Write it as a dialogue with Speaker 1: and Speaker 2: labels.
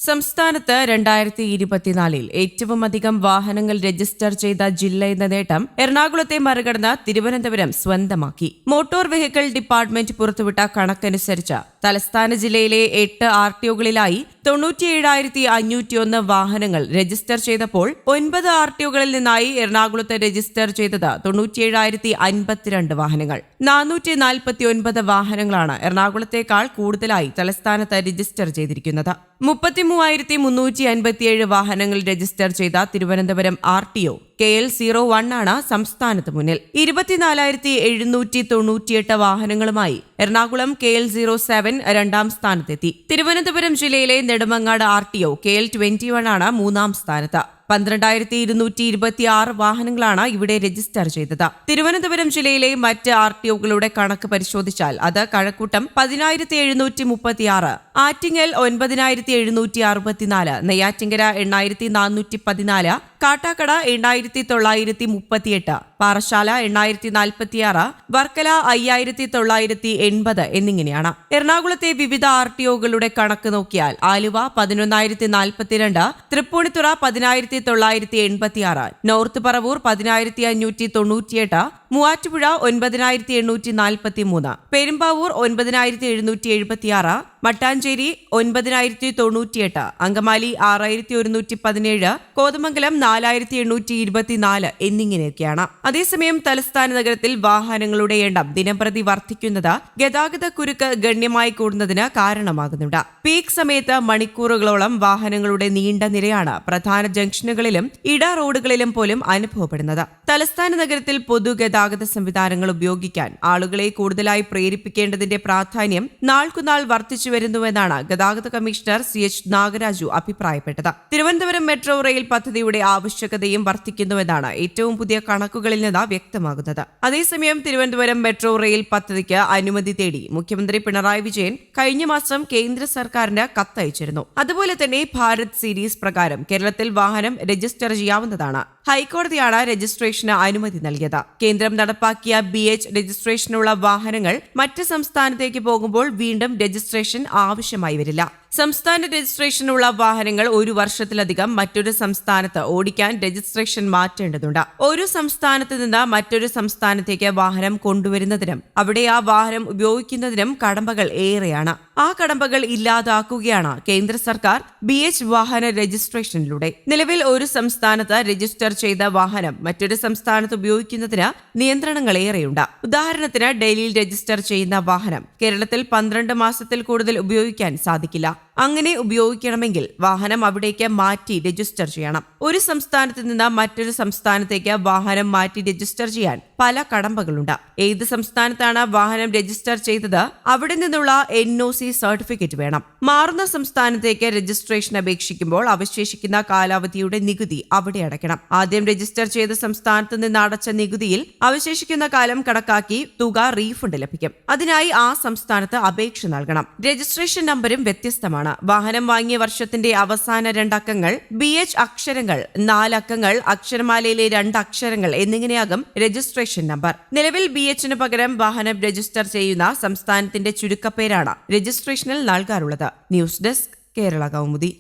Speaker 1: സംസ്ഥാനത്ത് 2024 ഏറ്റവും അധികം വാഹനങ്ങൾ രജിസ്റ്റർ ചെയ്ത ജില്ല എന്ന നേട്ടം എറണാകുളത്തെ മറികടന്ന് തിരുവനന്തപുരം സ്വന്തമാക്കി. മോട്ടോർ വെഹിക്കിൾ ഡിപ്പാർട്ട്മെന്റ് പുറത്തുവിട്ട കണക്കനുസരിച്ച് തലസ്ഥാന ജില്ലയിലെ 8 ആർടിഒകളിലായി 97,501 വാഹനങ്ങൾ രജിസ്റ്റർ ചെയ്തപ്പോൾ 9 ആർടിഒകളിൽ നിന്നായി എറണാകുളത്ത് രജിസ്റ്റർ ചെയ്തത് 97,052 വാഹനങ്ങൾ. 449 വാഹനങ്ങളാണ് എറണാകുളത്തേക്കാൾ കൂടുതലായി തലസ്ഥാനത്ത് രജിസ്റ്റർ ചെയ്തിരിക്കുന്നത്. 33,357 വാഹനങ്ങൾ രജിസ്റ്റർ ചെയ്ത തിരുവനന്തപുരം ആർടിഒ KL01 ആണ് സംസ്ഥാനത്ത് മുന്നിൽ. 24,798 വാഹനങ്ങളുമായി എറണാകുളം KL07 രണ്ടാം സ്ഥാനത്തെത്തി. തിരുവനന്തപുരം ജില്ലയിലെ നെടുമങ്ങാട് ആർടിഒ KL21 ആണ് മൂന്നാം സ്ഥാനത്ത്. 12,226 വാഹനങ്ങളാണ് ഇവിടെ രജിസ്റ്റർ ചെയ്തത്. തിരുവനന്തപുരം ജില്ലയിലെ മറ്റ് ആർടിഒകളുടെ കണക്ക് പരിശോധിച്ചാൽ അത് കഴക്കൂട്ടം 10,736, ആറ്റിങ്ങൽ 9,764, നെയ്യാറ്റിങ്കര 8,414, കാട്ടാക്കട 8,938, പാറശാല 8,046, വർക്കല 5,980 എന്നിങ്ങനെയാണ്. എറണാകുളത്തെ വിവിധ ആർടിഒകളുടെ കണക്ക് നോക്കിയാൽ ആലുവ 11,042, തൃപ്പൂണിത്തുറ 10,986, നോർത്ത് പറവൂർ 10,598, മൂവാറ്റുപുഴ 9,843, പെരുമ്പാവൂർ 9,776, മട്ടാഞ്ചേരി 9,098, അങ്കമാലി 6,117, കോതമംഗലം 4,824 എന്നിങ്ങനെയൊക്കെയാണ്. അതേസമയം തലസ്ഥാന നഗരത്തിൽ വാഹനങ്ങളുടെ എണ്ണം ദിനംപ്രതി വർദ്ധിക്കുന്നത് ഗതാഗത കുരുക്ക് ഗണ്യമായി കൂടുന്നതിന് കാരണമാകുന്നുണ്ട്. പീക്ക് സമയത്ത് മണിക്കൂറുകളോളം വാഹനങ്ങളുടെ നീണ്ട നിരയാണ് പ്രധാന ജംഗ്ഷനുകളിലും ഇട റോഡുകളിലും പോലും അനുഭവപ്പെടുന്നത്. തലസ്ഥാന നഗരത്തിൽ പൊതുഗതാഗത സംവിധാനങ്ങൾ ഉപയോഗിക്കാൻ ആളുകളെ കൂടുതലായി പ്രേരിപ്പിക്കേണ്ടതിന്റെ പ്രാധാന്യം നാൾക്കുനാൾ വർദ്ധിച്ചുവരുന്നുവെന്നാണ് ഗതാഗത കമ്മീഷണർ CH നാഗരാജു അഭിപ്രായപ്പെട്ടത്. തിരുവനന്തപുരം മെട്രോ റെയിൽ പദ്ധതിയുടെ ആവശ്യകതയും വർദ്ധിക്കുന്നുവെന്നാണ് ഏറ്റവും പുതിയ കണക്കുകളിൽ നിന്ന് വ്യക്തമാകുന്നത്. അതേസമയം തിരുവനന്തപുരം മെട്രോ റെയിൽ പദ്ധതിക്ക് അനുമതി തേടി മുഖ്യമന്ത്രി പിണറായി വിജയൻ കഴിഞ്ഞ മാസം കേന്ദ്ര സർക്കാരിന് കത്തയച്ചിരുന്നു. അതുപോലെ തന്നെ ഭാരത് സീരീസ് പ്രകാരം കേരളത്തിൽ വാഹനം രജിസ്റ്റർ ചെയ്യാവുന്നതാണ്. ഹൈക്കോടതിയാണ് രജിസ്ട്രേഷന് അനുമതി നൽകിയത്. കേന്ദ്രം നടപ്പാക്കിയ BH രജിസ്ട്രേഷനുള്ള വാഹനങ്ങൾ മറ്റ് സംസ്ഥാനത്തേക്ക് പോകുമ്പോൾ വീണ്ടും രജിസ്ട്രേഷൻ ആവശ്യമായി വരില്ല. സംസ്ഥാന രജിസ്ട്രേഷനുള്ള വാഹനങ്ങൾ 1 വർഷത്തിലധികം മറ്റൊരു സംസ്ഥാനത്ത് ഓടിക്കാൻ രജിസ്ട്രേഷൻ മാറ്റേണ്ടതുണ്ട്. ഒരു സംസ്ഥാനത്ത് നിന്ന് മറ്റൊരു സംസ്ഥാനത്തേക്ക് വാഹനം കൊണ്ടുവരുന്നതിനും അവിടെ ആ വാഹനം ഉപയോഗിക്കുന്നതിനും കടമ്പകൾ ഏറെയാണ്. ആ കടമ്പകൾ ഇല്ലാതാക്കുകയാണ് കേന്ദ്ര സർക്കാർ BH വാഹന രജിസ്ട്രേഷനിലൂടെ. നിലവിൽ ഒരു സംസ്ഥാനത്ത് രജിസ്റ്റർ ചെയ്ത വാഹനം മറ്റൊരു സംസ്ഥാനത്ത് ഉപയോഗിക്കുന്നതിന് നിയന്ത്രണങ്ങൾ ഏറെയുണ്ട്. ഉദാഹരണത്തിന് ഡൽഹിയിൽ രജിസ്റ്റർ ചെയ്യുന്ന വാഹനം കേരളത്തിൽ 12 മാസത്തിൽ കൂടുതൽ ഉപയോഗിക്കാൻ സാധിക്കില്ല. അങ്ങനെ ഉപയോഗിക്കണമെങ്കിൽ വാഹനം അവിടേക്ക് മാറ്റി രജിസ്റ്റർ ചെയ്യണം. ഒരു സംസ്ഥാനത്ത് നിന്ന് മറ്റൊരു സംസ്ഥാനത്തേക്ക് വാഹനം മാറ്റി രജിസ്റ്റർ ചെയ്യാൻ പല കടമ്പകളുണ്ട്. ഏത് സംസ്ഥാനത്താണ് വാഹനം രജിസ്റ്റർ ചെയ്തത് അവിടെ നിന്നുള്ള NOC സർട്ടിഫിക്കറ്റ് വേണം. മാറുന്ന സംസ്ഥാനത്തേക്ക് രജിസ്ട്രേഷൻ അപേക്ഷിക്കുമ്പോൾ അവശേഷിക്കുന്ന കാലാവധിയുടെ നികുതി അവിടെ അടയ്ക്കണം. ആദ്യം രജിസ്റ്റർ ചെയ്ത സംസ്ഥാനത്ത് നിന്ന് അടച്ച നികുതിയിൽ അവശേഷിക്കുന്ന കാലം കണക്കാക്കി തുക റീഫണ്ട് ലഭിക്കും. അതിനായി ആ സംസ്ഥാനത്ത് അപേക്ഷ നൽകണം. രജിസ്ട്രേഷൻ നമ്പരും വ്യത്യസ്തമാണ്. വാഹനം വാങ്ങിയ വർഷത്തിന്റെ അവസാന 2 അക്കങ്ങൾ BH അക്ഷരങ്ങൾ, 4 അക്കങ്ങൾ അക്ഷരമാലയിലെ 2 അക്ഷരങ്ങൾ എന്നിങ്ങനെയാകും രജിസ്ട്രേഷൻ നമ്പർ. നിലവിൽ BHന് പകരം വാഹനം രജിസ്റ്റർ ചെയ്യുന്ന സംസ്ഥാനത്തിന്റെ ചുരുക്കപ്പേരാണ് രജിസ്ട്രേഷനിൽ നൽകാറുള്ളത്. News desk, Kerala Kaumudi.